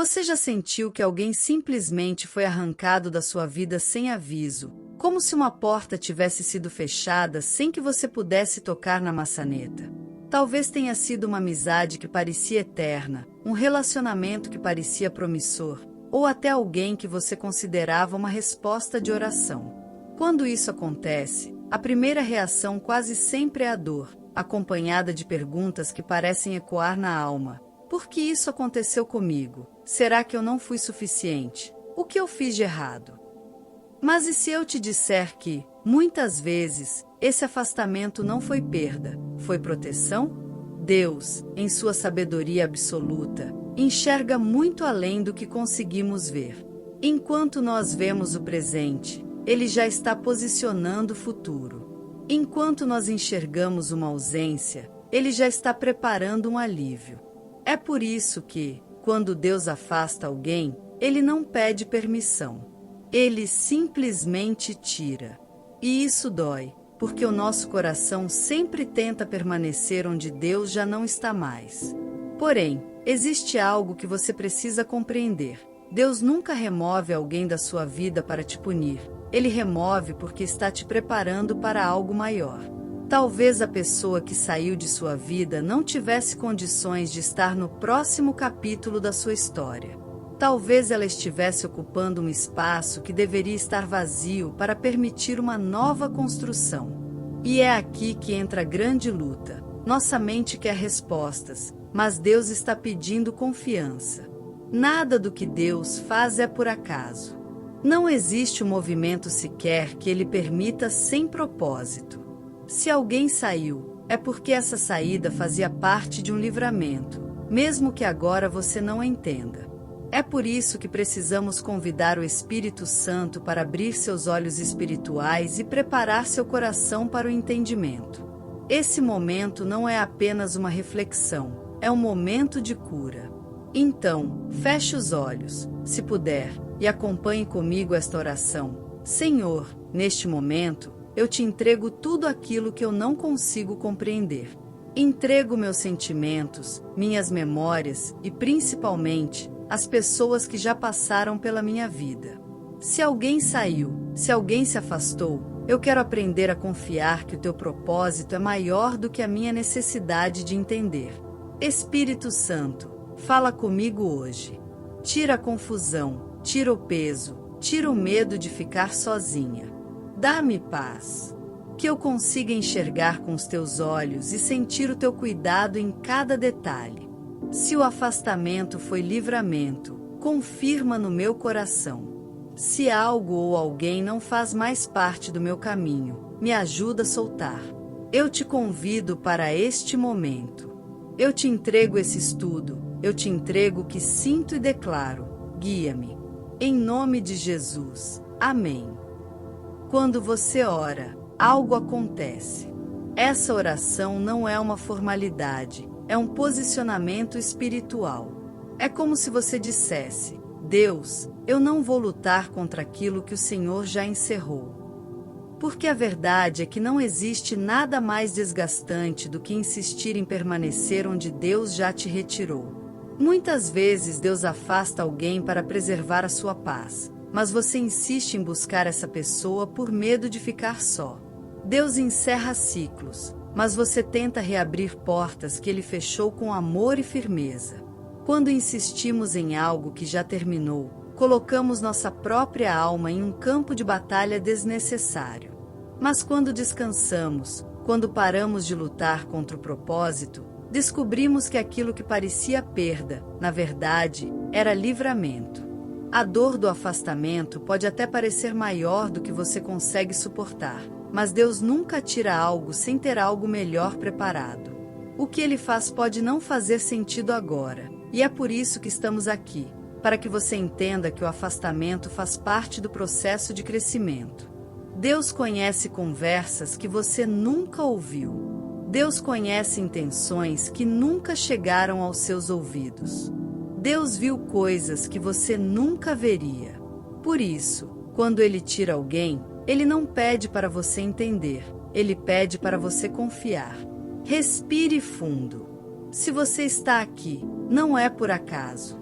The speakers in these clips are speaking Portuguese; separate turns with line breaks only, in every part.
Você já sentiu que alguém simplesmente foi arrancado da sua vida sem aviso, como se uma porta tivesse sido fechada sem que você pudesse tocar na maçaneta? Talvez tenha sido uma amizade que parecia eterna, um relacionamento que parecia promissor, ou até alguém que você considerava uma resposta de oração. Quando isso acontece, a primeira reação quase sempre é a dor, acompanhada de perguntas que parecem ecoar na alma. Por que isso aconteceu comigo? Será que eu não fui suficiente? O que eu fiz de errado? Mas e se eu te disser que, muitas vezes, esse afastamento não foi perda, foi proteção? Deus, em sua sabedoria absoluta, enxerga muito além do que conseguimos ver. Enquanto nós vemos o presente, Ele já está posicionando o futuro. Enquanto nós enxergamos uma ausência, Ele já está preparando um alívio. É por isso que, quando Deus afasta alguém, Ele não pede permissão. Ele simplesmente tira. E isso dói, porque o nosso coração sempre tenta permanecer onde Deus já não está mais. Porém, existe algo que você precisa compreender. Deus nunca remove alguém da sua vida para te punir. Ele remove porque está te preparando para algo maior. Talvez a pessoa que saiu de sua vida não tivesse condições de estar no próximo capítulo da sua história. Talvez ela estivesse ocupando um espaço que deveria estar vazio para permitir uma nova construção. E é aqui que entra a grande luta. Nossa mente quer respostas, mas Deus está pedindo confiança. Nada do que Deus faz é por acaso. Não existe um movimento sequer que Ele permita sem propósito. Se alguém saiu, é porque essa saída fazia parte de um livramento, mesmo que agora você não entenda. É por isso que precisamos convidar o Espírito Santo para abrir seus olhos espirituais e preparar seu coração para o entendimento. Esse momento não é apenas uma reflexão, é um momento de cura. Então, feche os olhos, se puder, e acompanhe comigo esta oração. Senhor, neste momento, eu te entrego tudo aquilo que eu não consigo compreender. Entrego meus sentimentos, minhas memórias e, principalmente, as pessoas que já passaram pela minha vida. Se alguém saiu, se alguém se afastou, eu quero aprender a confiar que o teu propósito é maior do que a minha necessidade de entender. Espírito Santo, fala comigo hoje. Tira a confusão, tira o peso, tira o medo de ficar sozinha. Dá-me paz. Que eu consiga enxergar com os teus olhos e sentir o teu cuidado em cada detalhe. Se o afastamento foi livramento, confirma no meu coração. Se algo ou alguém não faz mais parte do meu caminho, me ajuda a soltar. Eu te convido para este momento. Eu te entrego esse estudo, eu te entrego o que sinto e declaro. Guia-me. Em nome de Jesus. Amém. Quando você ora, algo acontece. Essa oração não é uma formalidade, é um posicionamento espiritual. É como se você dissesse: Deus, eu não vou lutar contra aquilo que o Senhor já encerrou. Porque a verdade é que não existe nada mais desgastante do que insistir em permanecer onde Deus já te retirou. Muitas vezes Deus afasta alguém para preservar a sua paz, mas você insiste em buscar essa pessoa por medo de ficar só. Deus encerra ciclos, mas você tenta reabrir portas que Ele fechou com amor e firmeza. Quando insistimos em algo que já terminou, colocamos nossa própria alma em um campo de batalha desnecessário. Mas quando descansamos, quando paramos de lutar contra o propósito, descobrimos que aquilo que parecia perda, na verdade, era livramento. A dor do afastamento pode até parecer maior do que você consegue suportar, mas Deus nunca tira algo sem ter algo melhor preparado. O que Ele faz pode não fazer sentido agora, e é por isso que estamos aqui, para que você entenda que o afastamento faz parte do processo de crescimento. Deus conhece conversas que você nunca ouviu. Deus conhece intenções que nunca chegaram aos seus ouvidos. Deus viu coisas que você nunca veria. Por isso, quando Ele tira alguém, Ele não pede para você entender, Ele pede para você confiar. Respire fundo. Se você está aqui, não é por acaso.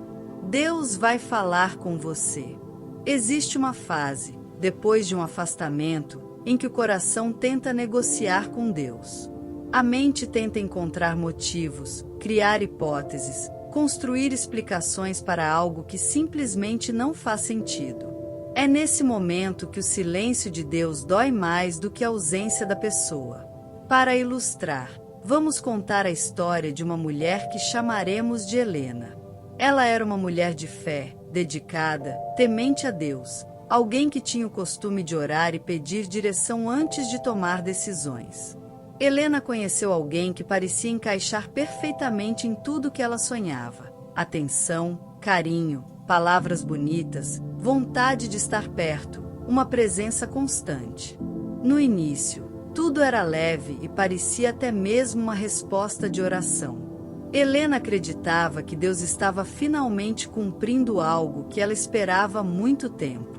Deus vai falar com você. Existe uma fase, depois de um afastamento, em que o coração tenta negociar com Deus. A mente tenta encontrar motivos, criar hipóteses, construir explicações para algo que simplesmente não faz sentido. É nesse momento que o silêncio de Deus dói mais do que a ausência da pessoa. Para ilustrar, vamos contar a história de uma mulher que chamaremos de Helena. Ela era uma mulher de fé, dedicada, temente a Deus, alguém que tinha o costume de orar e pedir direção antes de tomar decisões. Helena conheceu alguém que parecia encaixar perfeitamente em tudo que ela sonhava: atenção, carinho, palavras bonitas, vontade de estar perto, uma presença constante. No início, tudo era leve e parecia até mesmo uma resposta de oração. Helena acreditava que Deus estava finalmente cumprindo algo que ela esperava há muito tempo.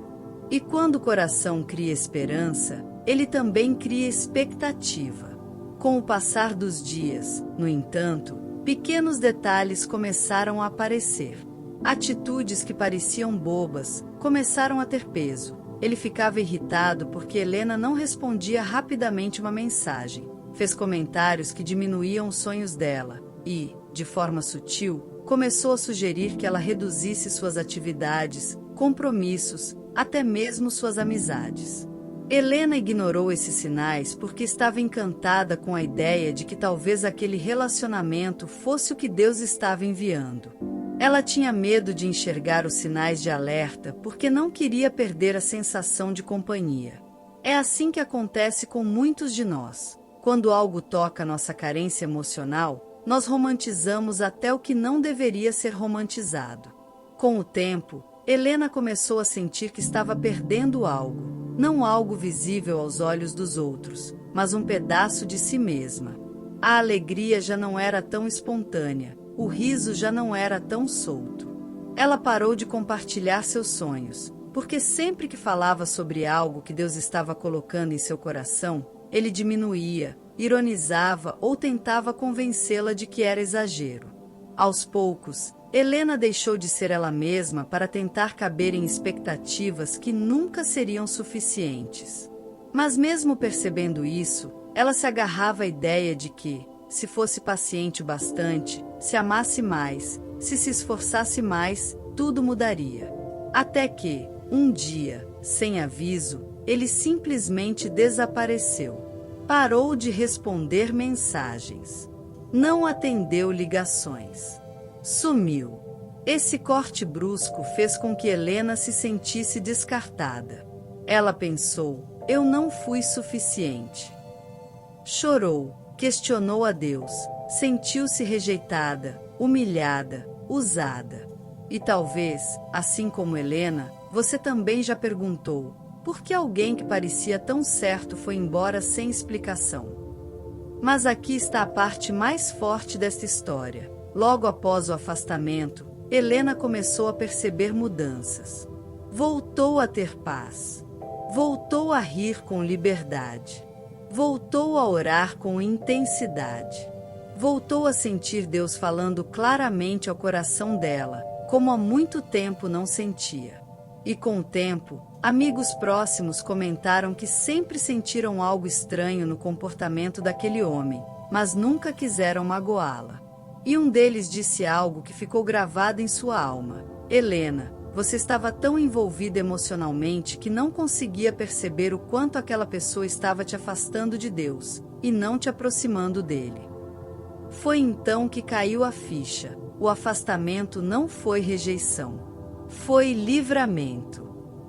E quando o coração cria esperança, ele também cria expectativa. Com o passar dos dias, no entanto, pequenos detalhes começaram a aparecer. Atitudes que pareciam bobas começaram a ter peso. Ele ficava irritado porque Helena não respondia rapidamente uma mensagem, fez comentários que diminuíam os sonhos dela e, de forma sutil, começou a sugerir que ela reduzisse suas atividades, compromissos, até mesmo suas amizades. Helena ignorou esses sinais porque estava encantada com a ideia de que talvez aquele relacionamento fosse o que Deus estava enviando. Ela tinha medo de enxergar os sinais de alerta porque não queria perder a sensação de companhia. É assim que acontece com muitos de nós. Quando algo toca nossa carência emocional, nós romantizamos até o que não deveria ser romantizado. Com o tempo, Helena começou a sentir que estava perdendo algo, não algo visível aos olhos dos outros, mas um pedaço de si mesma. A alegria já não era tão espontânea, o riso já não era tão solto. Ela parou de compartilhar seus sonhos, porque sempre que falava sobre algo que Deus estava colocando em seu coração, ele diminuía, ironizava ou tentava convencê-la de que era exagero. Aos poucos, Helena deixou de ser ela mesma para tentar caber em expectativas que nunca seriam suficientes. Mas mesmo percebendo isso, ela se agarrava à ideia de que, se fosse paciente o bastante, se amasse mais, se esforçasse mais, tudo mudaria. Até que, um dia, sem aviso, ele simplesmente desapareceu. Parou de responder mensagens. Não atendeu ligações. Sumiu. Esse corte brusco fez com que Helena se sentisse descartada. Ela pensou: eu não fui suficiente. Chorou, questionou a Deus, sentiu-se rejeitada, humilhada, usada. E talvez, assim como Helena, você também já perguntou: por que alguém que parecia tão certo foi embora sem explicação? Mas aqui está a parte mais forte desta história. Logo após o afastamento, Helena começou a perceber mudanças. Voltou a ter paz. Voltou a rir com liberdade. Voltou a orar com intensidade. Voltou a sentir Deus falando claramente ao coração dela, como há muito tempo não sentia. E com o tempo, amigos próximos comentaram que sempre sentiram algo estranho no comportamento daquele homem, mas nunca quiseram magoá-la. E um deles disse algo que ficou gravado em sua alma: Helena, você estava tão envolvida emocionalmente que não conseguia perceber o quanto aquela pessoa estava te afastando de Deus, e não te aproximando dele. Foi então que caiu a ficha. O afastamento não foi rejeição. Foi livramento.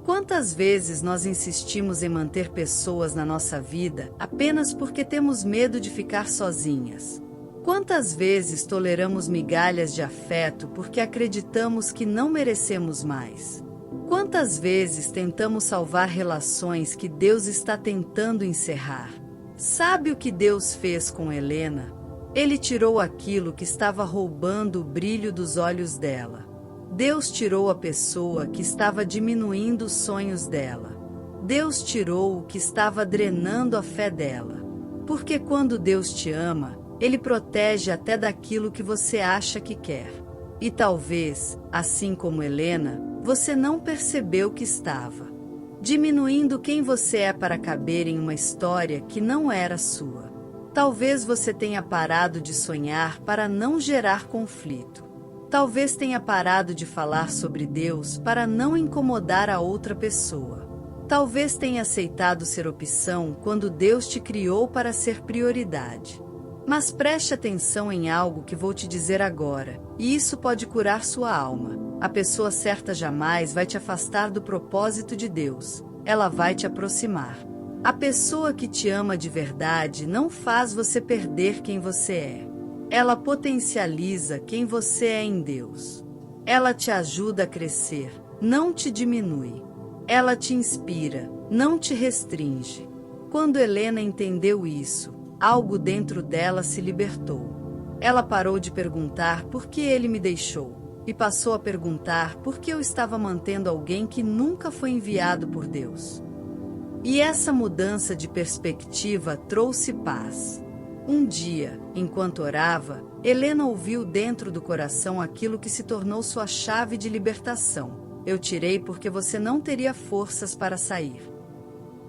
Quantas vezes nós insistimos em manter pessoas na nossa vida apenas porque temos medo de ficar sozinhas? Quantas vezes toleramos migalhas de afeto porque acreditamos que não merecemos mais? Quantas vezes tentamos salvar relações que Deus está tentando encerrar? Sabe o que Deus fez com Helena? Ele tirou aquilo que estava roubando o brilho dos olhos dela. Deus tirou a pessoa que estava diminuindo os sonhos dela. Deus tirou o que estava drenando a fé dela. Porque quando Deus te ama, Ele protege até daquilo que você acha que quer. E talvez, assim como Helena, você não percebeu que estava diminuindo quem você é para caber em uma história que não era sua. Talvez você tenha parado de sonhar para não gerar conflito. Talvez tenha parado de falar sobre Deus para não incomodar a outra pessoa. Talvez tenha aceitado ser opção quando Deus te criou para ser prioridade. Mas preste atenção em algo que vou te dizer agora, e isso pode curar sua alma. A pessoa certa jamais vai te afastar do propósito de Deus, ela vai te aproximar. A pessoa que te ama de verdade não faz você perder quem você é. Ela potencializa quem você é em Deus. Ela te ajuda a crescer, não te diminui. Ela te inspira, não te restringe. Quando Helena entendeu isso, algo dentro dela se libertou. Ela parou de perguntar por que ele me deixou, e passou a perguntar por que eu estava mantendo alguém que nunca foi enviado por Deus. E essa mudança de perspectiva trouxe paz. Um dia, enquanto orava, Helena ouviu dentro do coração aquilo que se tornou sua chave de libertação. Eu tirei porque você não teria forças para sair.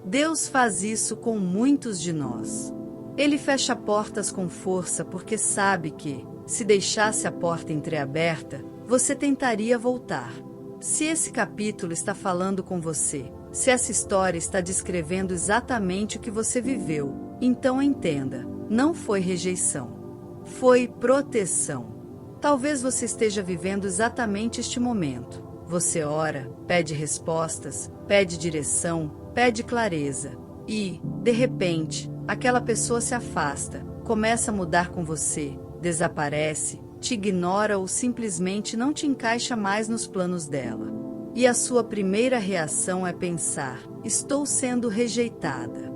Deus faz isso com muitos de nós. Ele fecha portas com força porque sabe que, se deixasse a porta entreaberta, você tentaria voltar. Se esse capítulo está falando com você, se essa história está descrevendo exatamente o que você viveu, então entenda, não foi rejeição. Foi proteção. Talvez você esteja vivendo exatamente este momento. Você ora, pede respostas, pede direção, pede clareza. E, de repente, aquela pessoa se afasta, começa a mudar com você, desaparece, te ignora ou simplesmente não te encaixa mais nos planos dela. E a sua primeira reação é pensar: estou sendo rejeitada.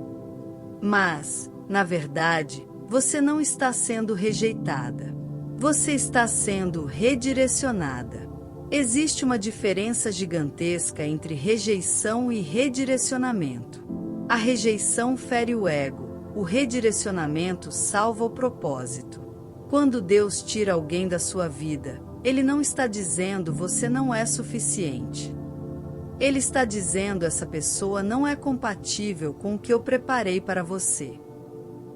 Mas, na verdade, você não está sendo rejeitada. Você está sendo redirecionada. Existe uma diferença gigantesca entre rejeição e redirecionamento. A rejeição fere o ego, o redirecionamento salva o propósito. Quando Deus tira alguém da sua vida, Ele não está dizendo você não é suficiente. Ele está dizendo essa pessoa não é compatível com o que eu preparei para você.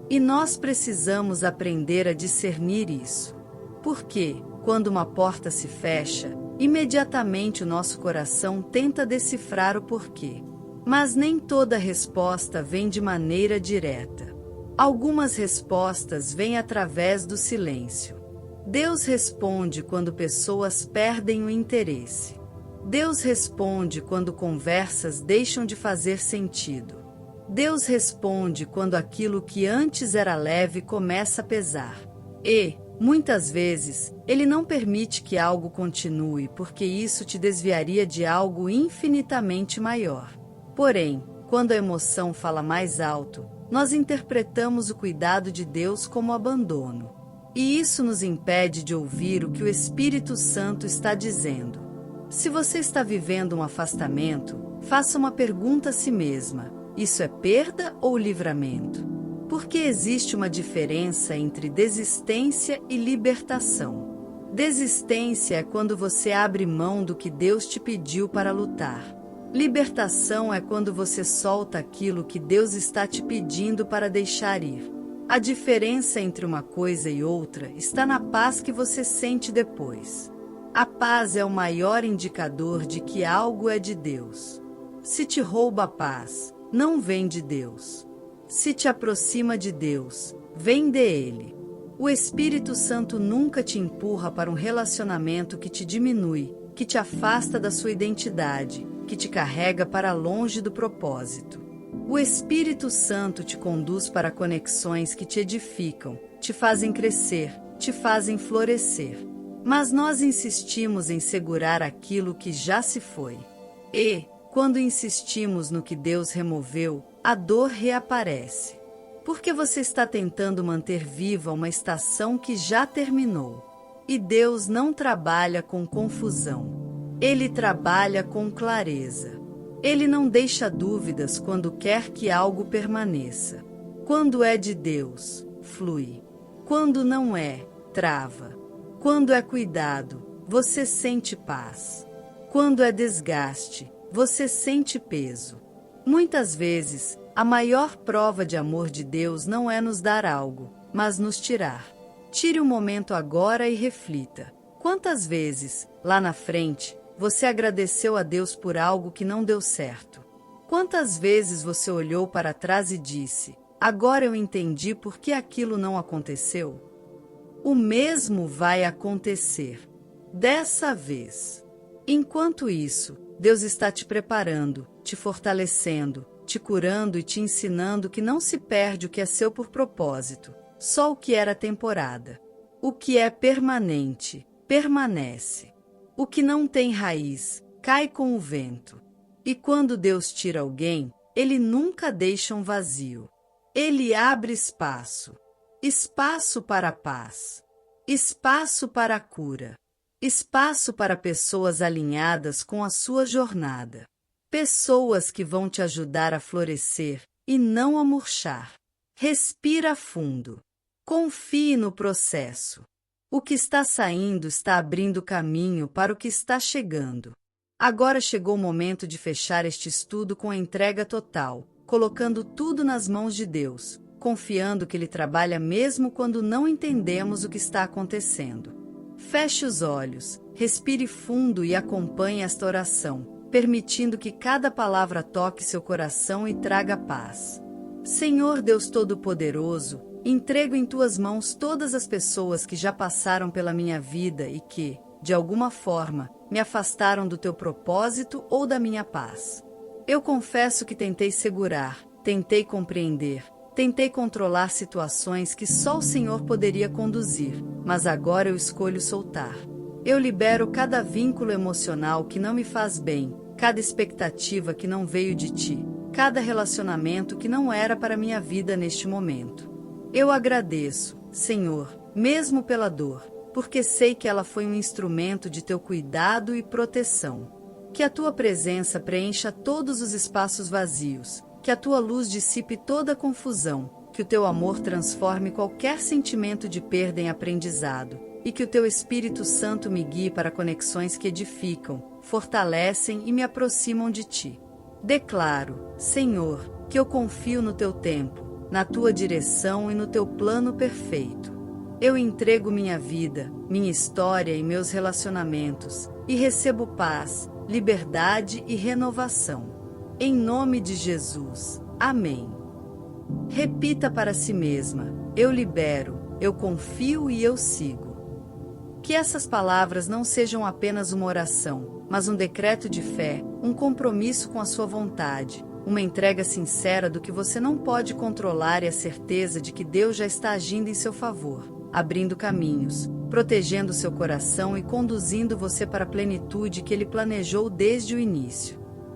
E nós precisamos aprender a discernir isso. Porque, quando uma porta se fecha, imediatamente o nosso coração tenta decifrar o porquê. Mas nem toda resposta vem de maneira direta. Algumas respostas vêm através do silêncio. Deus responde quando pessoas perdem o interesse. Deus responde quando conversas deixam de fazer sentido. Deus responde quando aquilo que antes era leve começa a pesar. E, muitas vezes, Ele não permite que algo continue porque isso te desviaria de algo infinitamente maior. Porém, quando a emoção fala mais alto, nós interpretamos o cuidado de Deus como abandono. E isso nos impede de ouvir o que o Espírito Santo está dizendo. Se você está vivendo um afastamento, faça uma pergunta a si mesma: isso é perda ou livramento? Porque existe uma diferença entre desistência e libertação. Desistência é quando você abre mão do que Deus te pediu para lutar. Libertação é quando você solta aquilo que Deus está te pedindo para deixar ir. A diferença entre uma coisa e outra está na paz que você sente depois. A paz é o maior indicador de que algo é de Deus. Se te rouba a paz, não vem de Deus. Se te aproxima de Deus, vem dele. O Espírito Santo nunca te empurra para um relacionamento que te diminui, que te afasta da sua identidade, que te carrega para longe do propósito. O Espírito Santo te conduz para conexões que te edificam, te fazem crescer, te fazem florescer. Mas nós insistimos em segurar aquilo que já se foi. E, quando insistimos no que Deus removeu, a dor reaparece. Porque você está tentando manter viva uma estação que já terminou. E Deus não trabalha com confusão. Ele trabalha com clareza. Ele não deixa dúvidas quando quer que algo permaneça. Quando é de Deus, flui. Quando não é, trava. Quando é cuidado, você sente paz. Quando é desgaste, você sente peso. Muitas vezes, a maior prova de amor de Deus não é nos dar algo, mas nos tirar. Tire um momento agora e reflita. Quantas vezes, lá na frente, você agradeceu a Deus por algo que não deu certo? Quantas vezes você olhou para trás e disse: agora eu entendi por que aquilo não aconteceu? O mesmo vai acontecer dessa vez. Enquanto isso, Deus está te preparando, te fortalecendo, te curando e te ensinando que não se perde o que é seu por propósito, só o que era temporada. O que é permanente, permanece. O que não tem raiz, cai com o vento. E quando Deus tira alguém, Ele nunca deixa um vazio. Ele abre espaço. Espaço para a paz. Espaço para a cura. Espaço para pessoas alinhadas com a sua jornada. Pessoas que vão te ajudar a florescer e não a murchar. Respira fundo. Confie no processo. O que está saindo está abrindo caminho para o que está chegando. Agora chegou o momento de fechar este estudo com a entrega total, colocando tudo nas mãos de Deus, confiando que Ele trabalha mesmo quando não entendemos o que está acontecendo. Feche os olhos, respire fundo e acompanhe esta oração, permitindo que cada palavra toque seu coração e traga paz. Senhor Deus Todo-Poderoso, entrego em Tuas mãos todas as pessoas que já passaram pela minha vida e que, de alguma forma, me afastaram do Teu propósito ou da minha paz. Eu confesso que tentei segurar, tentei compreender, tentei controlar situações que só o Senhor poderia conduzir, mas agora eu escolho soltar. Eu libero cada vínculo emocional que não me faz bem, cada expectativa que não veio de Ti, cada relacionamento que não era para minha vida neste momento. Eu agradeço, Senhor, mesmo pela dor, porque sei que ela foi um instrumento de Teu cuidado e proteção. Que a Tua presença preencha todos os espaços vazios, que a Tua luz dissipe toda a confusão, que o Teu amor transforme qualquer sentimento de perda em aprendizado, e que o Teu Espírito Santo me guie para conexões que edificam, fortalecem e me aproximam de Ti. Declaro, Senhor, que eu confio no Teu tempo, na Tua direção e no Teu plano perfeito. Eu entrego minha vida, minha história e meus relacionamentos, e recebo paz, liberdade e renovação. Em nome de Jesus. Amém. Repita para si mesma: eu libero, eu confio e eu sigo. Que essas palavras não sejam apenas uma oração, mas um decreto de fé, um compromisso com a sua vontade, uma entrega sincera do que você não pode controlar e a certeza de que Deus já está agindo em seu favor, abrindo caminhos, protegendo seu coração e conduzindo você para a plenitude que Ele planejou desde o início.